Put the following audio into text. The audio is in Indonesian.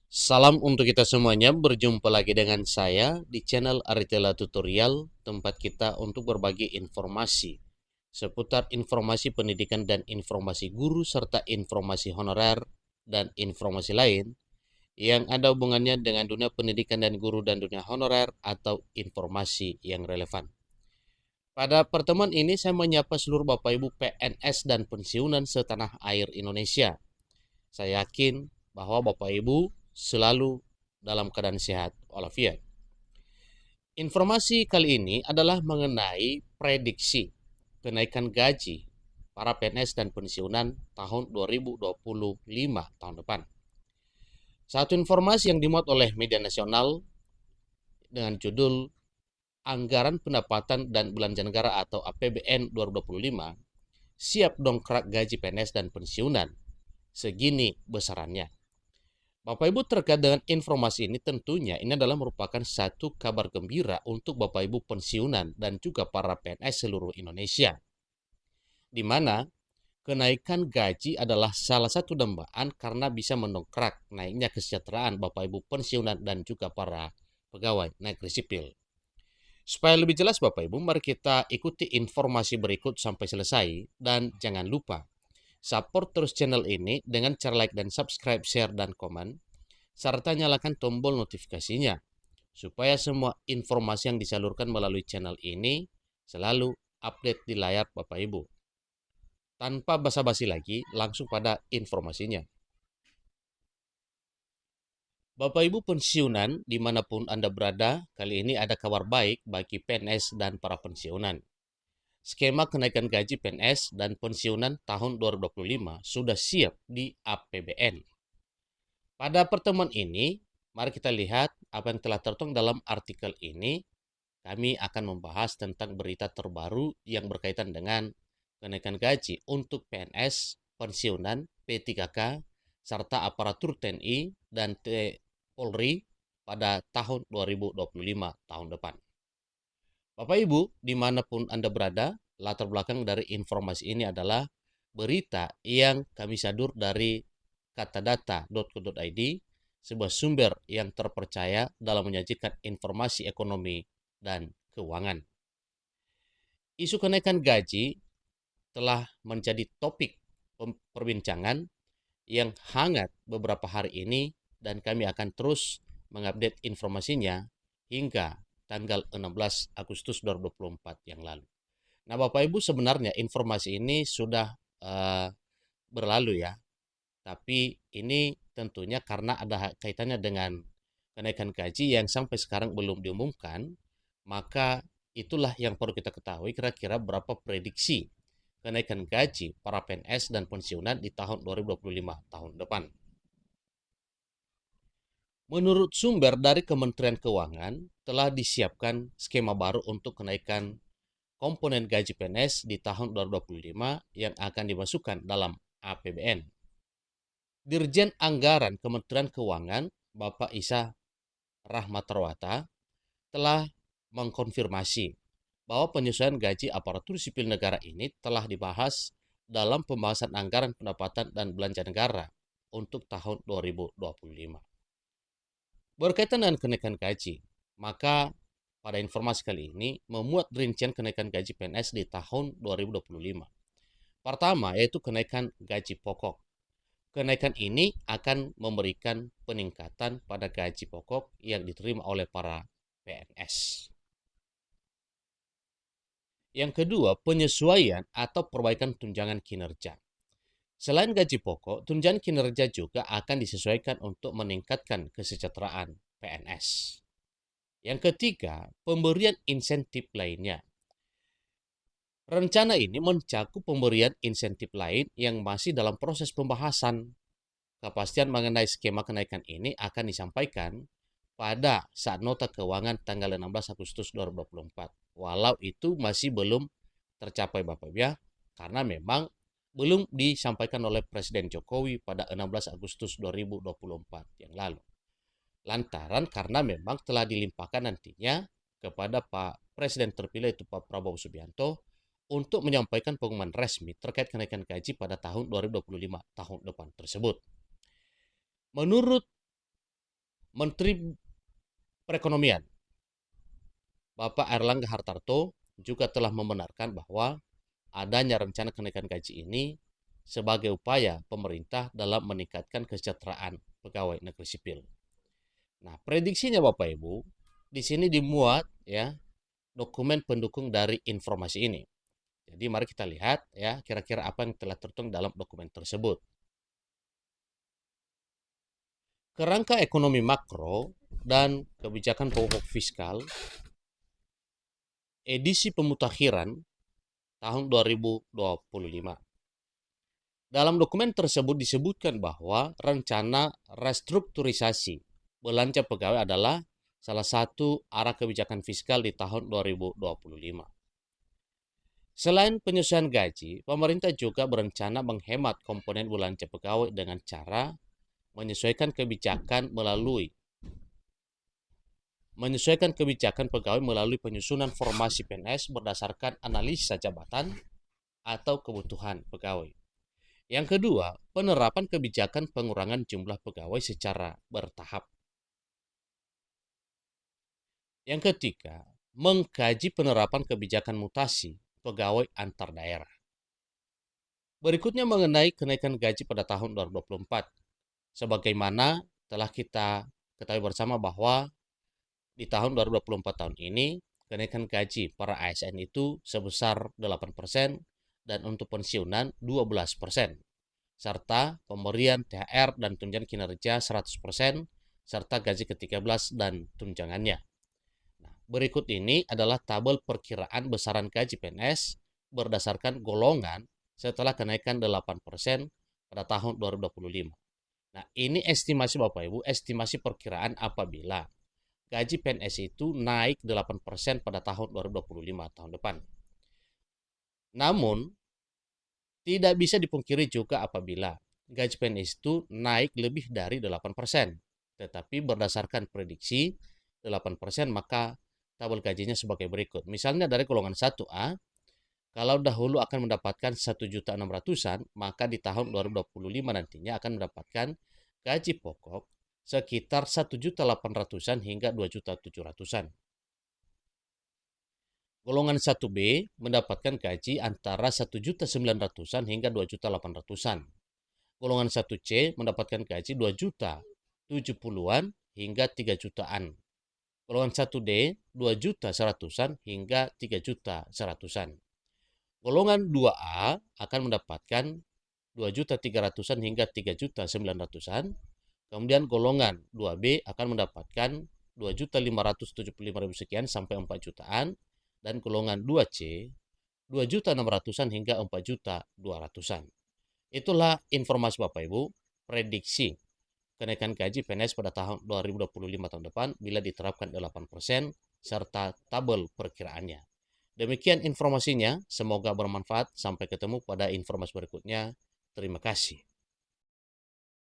Salam untuk kita semuanya, berjumpa lagi dengan saya di channel Aritela Tutorial, tempat kita untuk berbagi informasi seputar informasi pendidikan dan informasi guru serta informasi honorer dan informasi lain yang ada hubungannya dengan dunia pendidikan dan guru dan dunia honorer atau informasi yang relevan. Pada pertemuan ini saya menyapa seluruh Bapak Ibu PNS dan pensiunan setanah air Indonesia. Saya yakin bahwa Bapak Ibu selalu dalam keadaan sehat walafiat. Informasi kali ini adalah mengenai prediksi kenaikan gaji para PNS dan pensiunan tahun 2025 tahun depan. Satu informasi yang dimuat oleh media nasional dengan judul Anggaran Pendapatan dan Belanja Negara atau APBN 2025 siap dongkrak gaji PNS dan pensiunan segini besarannya. Bapak Ibu, terkait dengan informasi ini tentunya ini adalah merupakan satu kabar gembira untuk Bapak Ibu pensiunan dan juga para PNS seluruh Indonesia, di mana kenaikan gaji adalah salah satu dambaan karena bisa mendongkrak naiknya kesejahteraan Bapak Ibu pensiunan dan juga para pegawai negeri sipil. Supaya lebih jelas Bapak Ibu, mari kita ikuti informasi berikut sampai selesai dan jangan lupa support terus channel ini dengan cara like dan subscribe, share, dan komen, serta nyalakan tombol notifikasinya, supaya semua informasi yang disalurkan melalui channel ini selalu update di layar Bapak Ibu. Tanpa basa-basi lagi, langsung pada informasinya. Bapak Ibu pensiunan, dimanapun Anda berada, kali ini ada kabar baik bagi PNS dan para pensiunan. Skema kenaikan gaji PNS dan pensiunan tahun 2025 sudah siap di APBN. Pada pertemuan ini, mari kita lihat apa yang telah tertuang dalam artikel ini. Kami akan membahas tentang berita terbaru yang berkaitan dengan kenaikan gaji untuk PNS, pensiunan, P3K, serta aparatur TNI dan Polri pada tahun 2025 tahun depan. Bapak Ibu, dimanapun Anda berada, latar belakang dari informasi ini adalah berita yang kami sadur dari katadata.co.id, sebuah sumber yang terpercaya dalam menyajikan informasi ekonomi dan keuangan. Isu kenaikan gaji telah menjadi topik perbincangan yang hangat beberapa hari ini dan kami akan terus mengupdate informasinya hingga tanggal 16 Agustus 2024 yang lalu. Nah, Bapak Ibu, sebenarnya informasi ini sudah berlalu ya, tapi ini tentunya karena ada kaitannya dengan kenaikan gaji yang sampai sekarang belum diumumkan, maka itulah yang perlu kita ketahui kira-kira berapa prediksi kenaikan gaji para PNS dan pensiunan di tahun 2025 tahun depan. Menurut sumber dari Kementerian Keuangan, telah disiapkan skema baru untuk kenaikan komponen gaji PNS di tahun 2025 yang akan dimasukkan dalam APBN. Dirjen Anggaran Kementerian Keuangan, Bapak Isa Rahmatrawata, telah mengkonfirmasi bahwa penyesuaian gaji aparatur sipil negara ini telah dibahas dalam pembahasan anggaran pendapatan dan belanja negara untuk tahun 2025. Berkaitan dengan kenaikan gaji, maka pada informasi kali ini memuat rincian kenaikan gaji PNS di tahun 2025. Pertama, yaitu kenaikan gaji pokok. Kenaikan ini akan memberikan peningkatan pada gaji pokok yang diterima oleh para PNS. Yang kedua, penyesuaian atau perbaikan tunjangan kinerja. Selain gaji pokok, tunjangan kinerja juga akan disesuaikan untuk meningkatkan kesejahteraan PNS. Yang ketiga, pemberian insentif lainnya. Rencana ini mencakup pemberian insentif lain yang masih dalam proses pembahasan. Kepastian mengenai skema kenaikan ini akan disampaikan pada saat nota keuangan tanggal 16 Agustus 2024. Walau itu masih belum tercapai Bapak ya, karena memang belum disampaikan oleh Presiden Jokowi pada 16 Agustus 2024 yang lalu. Lantaran karena memang telah dilimpahkan nantinya kepada Pak Presiden terpilih itu Pak Prabowo Subianto untuk menyampaikan pengumuman resmi terkait kenaikan gaji pada tahun 2025 tahun depan tersebut. Menurut Menteri Perekonomian Bapak Airlangga Hartarto juga telah membenarkan bahwa adanya rencana kenaikan gaji ini sebagai upaya pemerintah dalam meningkatkan kesejahteraan pegawai negeri sipil. Nah, prediksinya Bapak Ibu, di sini dimuat ya dokumen pendukung dari informasi ini. Jadi mari kita lihat ya kira-kira apa yang telah tertuang dalam dokumen tersebut. Kerangka ekonomi makro dan kebijakan pokok fiskal edisi pemutakhiran tahun 2025. Dalam dokumen tersebut disebutkan bahwa rencana restrukturisasi belanja pegawai adalah salah satu arah kebijakan fiskal di tahun 2025. Selain penyesuaian gaji, pemerintah juga berencana menghemat komponen belanja pegawai dengan cara menyesuaikan kebijakan pegawai melalui penyusunan formasi PNS berdasarkan analisa jabatan atau kebutuhan pegawai. Yang kedua, penerapan kebijakan pengurangan jumlah pegawai secara bertahap. Yang ketiga, mengkaji penerapan kebijakan mutasi pegawai antar daerah. Berikutnya mengenai kenaikan gaji pada tahun 2024. Sebagaimana telah kita ketahui bersama bahwa di tahun 2024 tahun ini, kenaikan gaji para ASN itu sebesar 8% dan untuk pensiunan 12%, serta pemberian THR dan tunjangan kinerja 100%, serta gaji ke-13 dan tunjangannya. Nah, berikut ini adalah tabel perkiraan besaran gaji PNS berdasarkan golongan setelah kenaikan 8% pada tahun 2025. Nah, ini estimasi Bapak Ibu, estimasi perkiraan apabila gaji PNS itu naik 8% pada tahun 2025 tahun depan. Namun, tidak bisa dipungkiri juga apabila gaji PNS itu naik lebih dari 8%. Tetapi berdasarkan prediksi 8%, maka tabel gajinya sebagai berikut. Misalnya dari golongan 1A, kalau dahulu akan mendapatkan 1.600.000-an, maka di tahun 2025 nantinya akan mendapatkan gaji pokok sekitar 1.800.000-an hingga 2.700.000-an. Golongan 1B mendapatkan gaji antara 1.900.000-an hingga 2.800.000-an. Golongan 1C mendapatkan gaji 2.070.000-an hingga 3 jutaan. Golongan 1D 2.100.000-an hingga 3.100.000-an. Golongan 2A akan mendapatkan 2.300.000-an hingga 3.900.000-an. Kemudian golongan 2B akan mendapatkan 2.575.000 sekian sampai 4 jutaan. Dan golongan 2C 2.600.000-an hingga 4.200.000-an. Itulah informasi Bapak Ibu, prediksi kenaikan gaji PNS pada tahun 2025 tahun depan bila diterapkan 8% serta tabel perkiraannya. Demikian informasinya, semoga bermanfaat. Sampai ketemu pada informasi berikutnya. Terima kasih.